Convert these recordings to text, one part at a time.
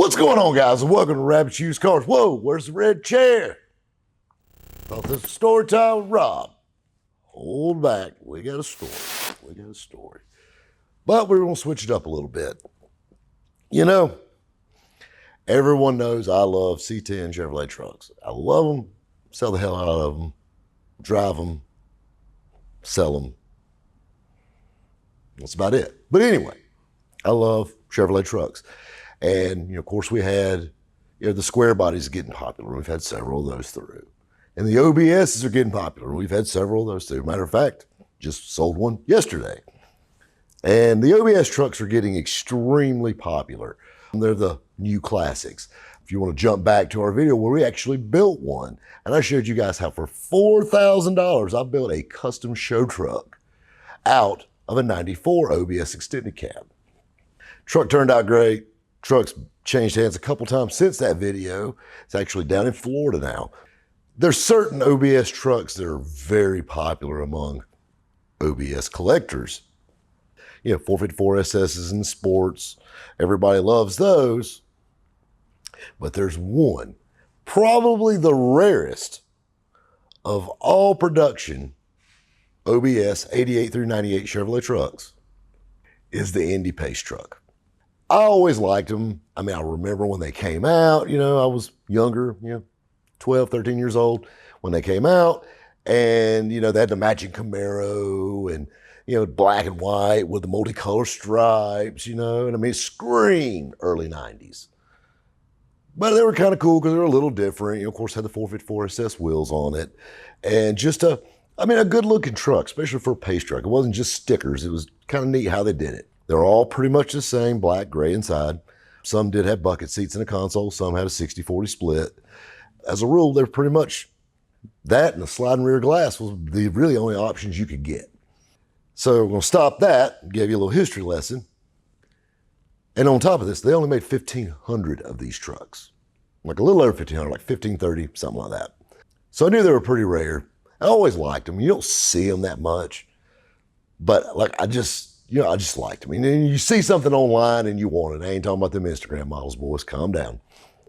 What's going on, guys? And welcome to Rabbit's Used Cars. Whoa, where's the red chair? Thought this was story time with Rob. Hold back. We got a story. But we're going to switch it up a little bit. You know, everyone knows I love C10 Chevrolet trucks. I love them, sell the hell out of them, drive them, sell them. That's about it. But anyway, I love Chevrolet trucks. And, of course, we had, the square bodies getting popular. We've had several of those through. And the OBSs are getting popular. We've had several of those through. Matter of fact, just sold one yesterday. And the OBS trucks are getting extremely popular. They're the new classics. If you want to jump back to our video where we actually built one, and I showed you guys how for $4,000, I built a custom show truck out of a 94 OBS extended cab. Truck turned out great. Truck's changed hands a couple times since that video. It's actually down in Florida now. There's certain OBS trucks that are very popular among OBS collectors. 454 SSs in sports. Everybody loves those. But there's one, probably the rarest of all production OBS 88 through 98 Chevrolet trucks, is the Indy Pace truck. I always liked them. I mean, I remember when they came out, I was younger, 12, 13 years old when they came out. And, they had the matching Camaro and, black and white with the multicolor stripes, and I mean, it screamed early 90s. But they were kind of cool because they were a little different. Of course, had the 454 SS wheels on it. And just a good looking truck, especially for a Pace truck. It wasn't just stickers. It was kind of neat how they did it. They're all pretty much the same, black, gray inside. Some did have bucket seats in the console. Some had a 60-40 split. As a rule, they're pretty much that, and the sliding rear glass was the really only options you could get. So we're going to stop that and give you a little history lesson. And on top of this, they only made 1,500 of these trucks. Like a little over 1,500, like 1,530, something like that. So I knew they were pretty rare. I always liked them. You don't see them that much. But I just liked them. And you see something online and you want it. I ain't talking about them Instagram models, boys. Calm down.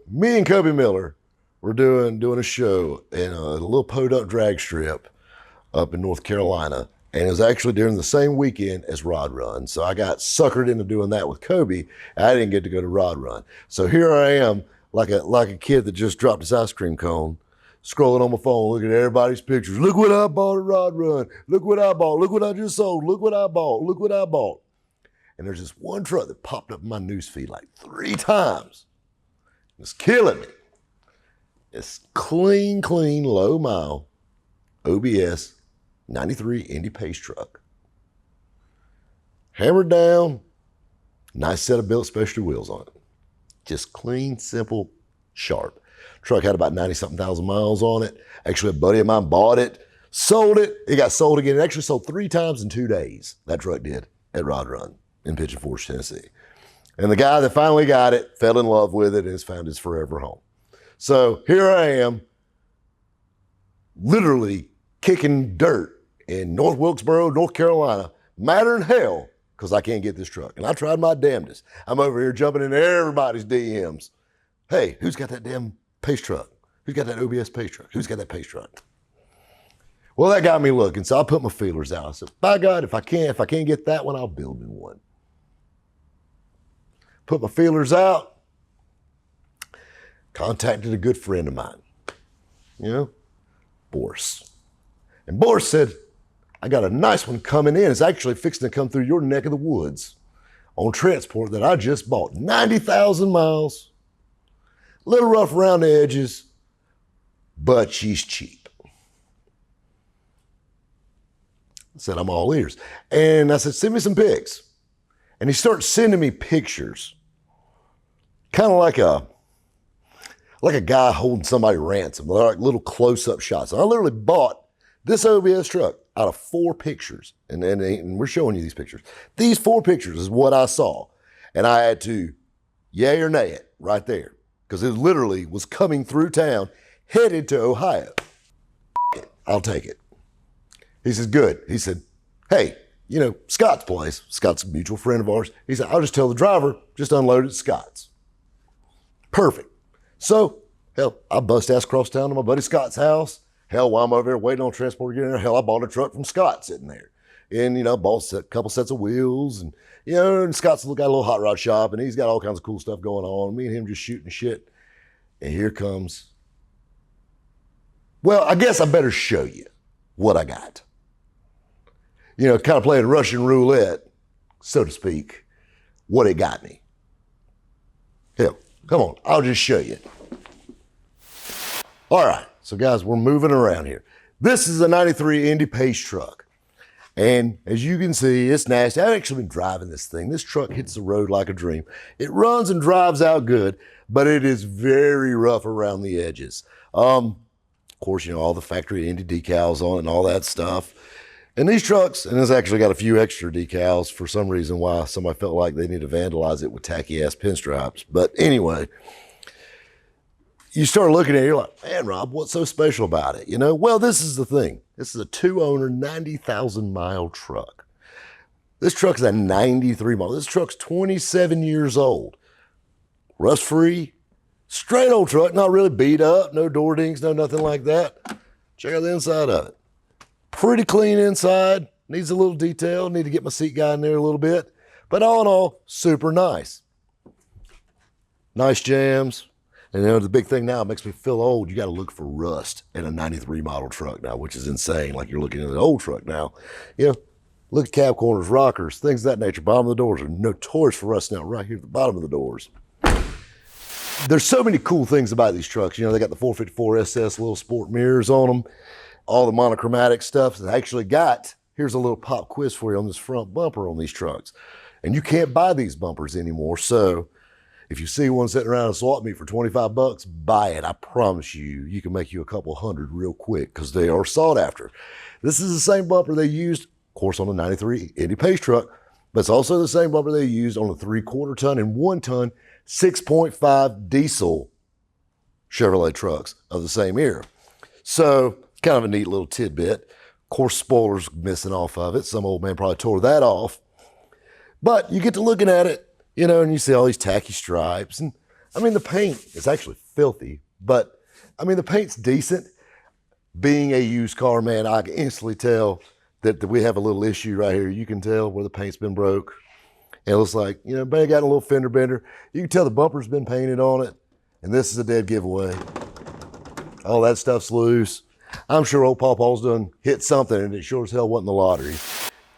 Me and Kobe Miller were doing a show in a little podunk drag strip up in North Carolina. And it was actually during the same weekend as Rod Run. So I got suckered into doing that with Kobe. I didn't get to go to Rod Run. So here I am, like a kid that just dropped his ice cream cone, scrolling on my phone, looking at everybody's pictures. Look what I bought at Rod Run. Look what I bought. Look what I just sold. Look what I bought. Look what I bought. And there's this one truck that popped up in my newsfeed like 3 times. It's killing me. It's clean, low mile OBS 93 Indy Pace truck. Hammered down, nice set of built specialty wheels on it. Just clean, simple, sharp. Truck had about 90-something thousand miles on it. Actually, a buddy of mine bought it, sold it. It got sold again. It actually sold 3 times in 2 days. That truck did at Rod Run in Pigeon Forge, Tennessee. And the guy that finally got it fell in love with it and has found his forever home. So here I am, literally kicking dirt in North Wilkesboro, North Carolina, madder than hell because I can't get this truck. And I tried my damnedest. I'm over here jumping in everybody's DMs. Hey, who's got that damn Pace truck? Who's got that OBS Pace truck? Who's got that Pace truck? Well, that got me looking, so I put my feelers out. I said, by God, if I can't get that one, I'll build me one. Put my feelers out, contacted a good friend of mine, Boris. And Boris said, I got a nice one coming in. It's actually fixing to come through your neck of the woods on transport that I just bought. 90,000 miles, a little rough around the edges, but she's cheap. I said, I'm all ears. And I said, send me some pics. And he started sending me pictures, kind of like a guy holding somebody ransom, like little close-up shots. And I literally bought this OBS truck out of 4 pictures, and we're showing you these pictures. These 4 pictures is what I saw, and I had to yay or nay it right there because it literally was coming through town, headed to Ohio. I'll take it. He says, good. He said, hey, Scott's place. Scott's a mutual friend of ours. He said, I'll just tell the driver, just unload it at Scott's. Perfect. So, hell, I bust ass across town to my buddy Scott's house. Hell, while I'm over there waiting on transport to get in there, hell, I bought a truck from Scott sitting there. And, bought a couple sets of wheels. And, and Scott's got a little hot rod shop, and he's got all kinds of cool stuff going on. Me and him just shooting shit. And here comes, well, I guess I better show you what I got. Kind of playing Russian roulette, so to speak, what it got me. Hell, come on, I'll just show you. All right, so guys, we're moving around here. This is a 93 Indy Pace truck. And as you can see, it's nasty. I've actually been driving this thing. This truck hits the road like a dream. It runs and drives out good, but it is very rough around the edges. Of course, all the factory Indy decals on it and all that stuff. And these trucks, and it's actually got a few extra decals for some reason why somebody felt like they need to vandalize it with tacky ass pinstripes. But anyway, you start looking at it, you're like, man, Rob, what's so special about it? Well, this is the thing. This is a 2-owner, 90,000 mile truck. This truck's a 93 model. This truck's 27 years old. Rust free, straight old truck, not really beat up, no door dings, no nothing like that. Check out the inside of it. Pretty clean inside, needs a little detail, need to get my seat guy in there a little bit. But all in all, super nice. Nice jams. And the big thing now, it makes me feel old. You got to look for rust in a 93 model truck now, which is insane. Like you're looking at an old truck now. Look at cab corners, rockers, things of that nature. Bottom of the doors are notorious for rust now, right here at the bottom of the doors. There's so many cool things about these trucks. They got the 454 SS little sport mirrors on them, all the monochromatic stuff. They actually got, here's a little pop quiz for you on this front bumper on these trucks. And you can't buy these bumpers anymore. So if you see one sitting around a swap meet for 25 bucks, buy it. I promise you can make you a couple hundred real quick because they are sought after. This is the same bumper they used, of course, on the 93 Indy Pace truck, but it's also the same bumper they used on the 3/4 ton and 1 ton 6.5 diesel Chevrolet trucks of the same era. So it's kind of a neat little tidbit. Of course, spoilers missing off of it. Some old man probably tore that off. But you get to looking at it, and you see all these tacky stripes. And the paint is actually filthy, but the paint's decent. Being a used car man, I can instantly tell that we have a little issue right here. You can tell where the paint's been broke. And it looks like, got a little fender bender. You can tell the bumper's been painted on it. And this is a dead giveaway. All that stuff's loose. I'm sure old Pawpaw's done hit something and it sure as hell wasn't the lottery.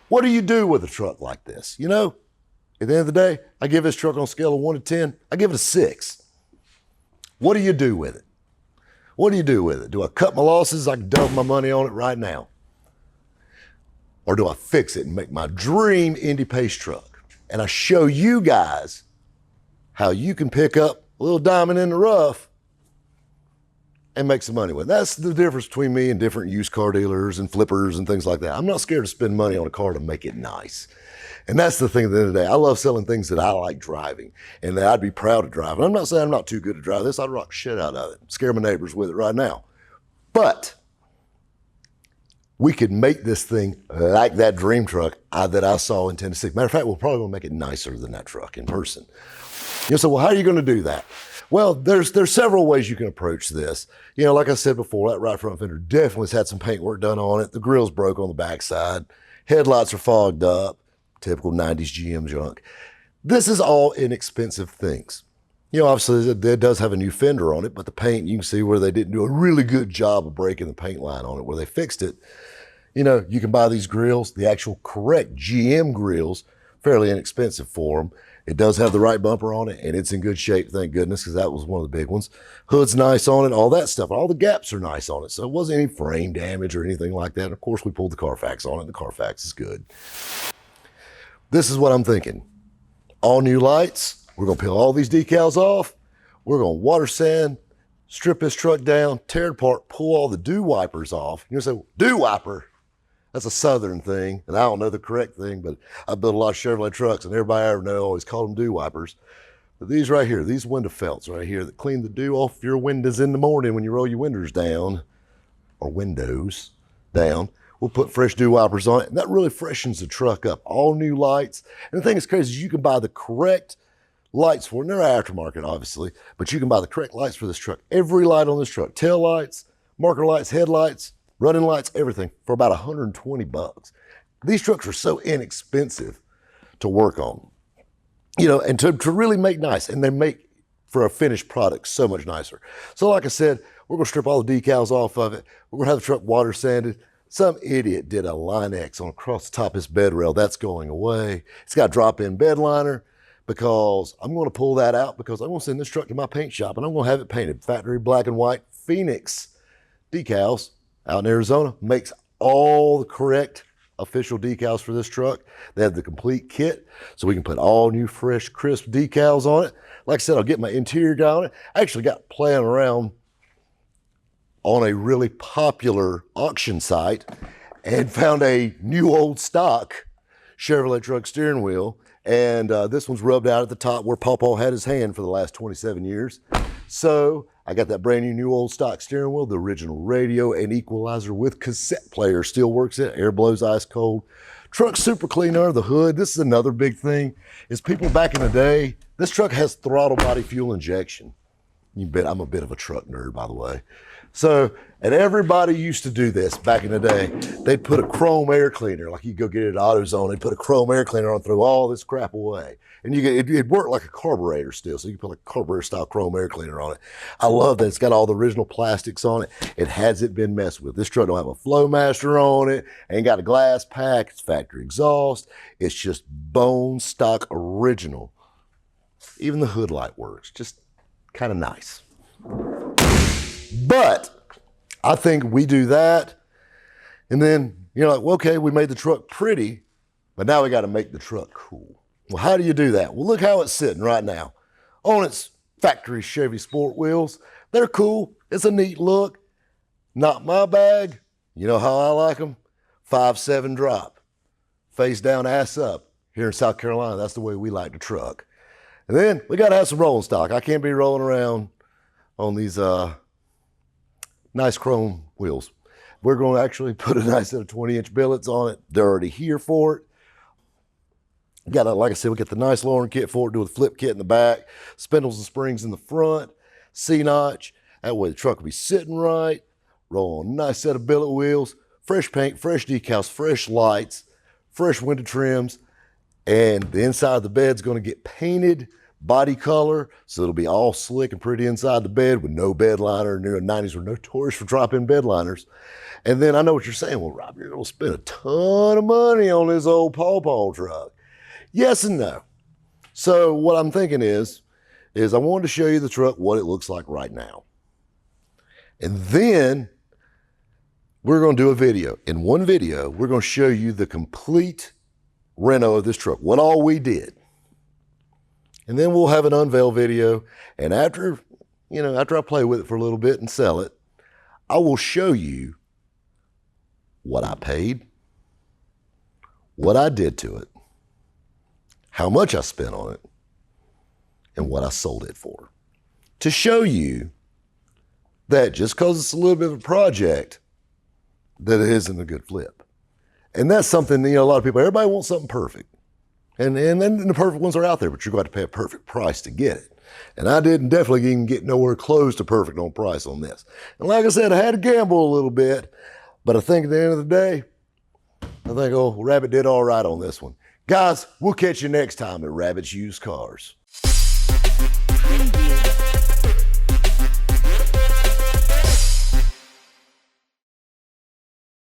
What do you do with a truck like this? At the end of the day, I give this truck on a scale of 1 to 10, I give it a 6. What do you do with it? What do you do with it? Do I cut my losses? I can dump my money on it right now. Or do I fix it and make my dream Indy Pace truck? And I show you guys how you can pick up a little diamond in the rough and make some money with it. That's the difference between me and different used car dealers and flippers and things like that. I'm not scared to spend money on a car to make it nice. And that's the thing at the end of the day. I love selling things that I like driving and that I'd be proud to drive. And I'm not saying I'm not too good to drive this. I'd rock shit out of it, scare my neighbors with it right now. But we could make this thing like that dream truck that I saw in Tennessee. Matter of fact, we'll probably make it nicer than that truck in person. So, well, how are you going to do that? Well, there's several ways you can approach this. Like I said before, that right front fender definitely has had some paint work done on it. The grill's broke on the backside. Headlights are fogged up. Typical 90s GM junk. This is all inexpensive things. Obviously it does have a new fender on it, but the paint, you can see where they didn't do a really good job of breaking the paint line on it, where they fixed it. You can buy these grills, the actual correct GM grills, fairly inexpensive for them. It does have the right bumper on it, and it's in good shape, thank goodness, because that was one of the big ones. Hood's nice on it, all that stuff. All the gaps are nice on it, so it wasn't any frame damage or anything like that. And of course, we pulled the Carfax on it. The Carfax is good. This is what I'm thinking. All new lights. We're going to peel all these decals off. We're going to water sand, strip this truck down, tear it apart, pull all the dew wipers off. You're going to say, dew wiper? That's a Southern thing, and I don't know the correct thing, but I built a lot of Chevrolet trucks, and everybody I ever know always called them dew wipers. But these right here, these window felts right here that clean the dew off your windows in the morning when you roll your windows down, or windows down. We'll put fresh dew wipers on it, and that really freshens the truck up. All new lights. And the thing that's crazy is you can buy the correct lights for it. And they're aftermarket, obviously, but you can buy the correct lights for this truck. Every light on this truck, tail lights, marker lights, headlights, running lights, everything for about 120 bucks. These trucks are so inexpensive to work on, you know, and to really make nice. And they make for a finished product so much nicer. So like I said, we're gonna strip all the decals off of it. We're gonna have the truck water sanded. Some idiot did a Line X on across the top of his bed rail. That's going away. It's got a drop-in bed liner because I'm gonna pull that out because I'm gonna send this truck to my paint shop and I'm gonna have it painted. Factory black and white Phoenix decals out in Arizona makes all the correct official decals for this truck. They have the complete kit, so we can put all new, fresh, crisp decals on it. Like I said, I'll get my interior guy on it. I actually got playing around on a really popular auction site and found a new old stock Chevrolet truck steering wheel. And this one's rubbed out at the top where Pawpaw had his hand for the last 27 years. So I got that brand new old stock steering wheel, the original radio and equalizer with cassette player still works it. Air blows ice cold. Truck's super clean under the hood. This is another big thing is people back in the day, this truck has throttle body fuel injection. You bet I'm a bit of a truck nerd, by the way. So, and everybody used to do this back in the day. They'd put a chrome air cleaner, like you go get it at AutoZone, they'd put a chrome air cleaner on and throw all this crap away. And you get, it'd work like a carburetor still, so you can put like a carburetor style chrome air cleaner on it. I love that it's got all the original plastics on it. It hasn't been messed with. This truck don't have a Flowmaster on it, ain't got a glass pack, it's factory exhaust. It's just bone stock original. Even the hood light works, just kind of nice. But I think we do that, and then you're like, well, okay, we made the truck pretty, but now we got to make the truck cool. Well, how do you do that? Well, look how it's sitting right now on its factory Chevy Sport wheels. They're cool. It's a neat look. Not my bag. You know how I like them? 5.7 drop, face down, ass up. Here in South Carolina, that's the way we like the truck. And then we got to have some rolling stock. I can't be rolling around on these nice chrome wheels. We're going to actually put a nice set of 20-inch billets on it. They're already here for it. Got a, like I said, we got the nice lowering kit for it, do a flip kit in the back, spindles and springs in the front, C-notch. That way the truck will be sitting right. Roll on a nice set of billet wheels, fresh paint, fresh decals, fresh lights, fresh window trims, and the inside of the bed's going to get painted body color, so it'll be all slick and pretty inside the bed with no bed liner. The 90s were notorious for drop-in bed liners. And then I know what you're saying. Well, Rob, you're going to spend a ton of money on this old Pawpaw truck. Yes and no. So what I'm thinking is I wanted to show you the truck, what it looks like right now. And then we're going to do a video. In one video, we're going to show you the complete reno of this truck, what all we did. And then we'll have an unveil video. And after I play with it for a little bit and sell it, I will show you what I paid, what I did to it, how much I spent on it, and what I sold it for. To show you that just because it's a little bit of a project, that it isn't a good flip. And that's something, a lot of people, everybody wants something perfect. And then the perfect ones are out there, but you're going to pay a perfect price to get it. And I definitely didn't get nowhere close to perfect on price on this. And like I said, I had to gamble a little bit, but I think at the end of the day, I think, oh, Rabbit did all right on this one. Guys, we'll catch you next time at Rabbit's Used Cars.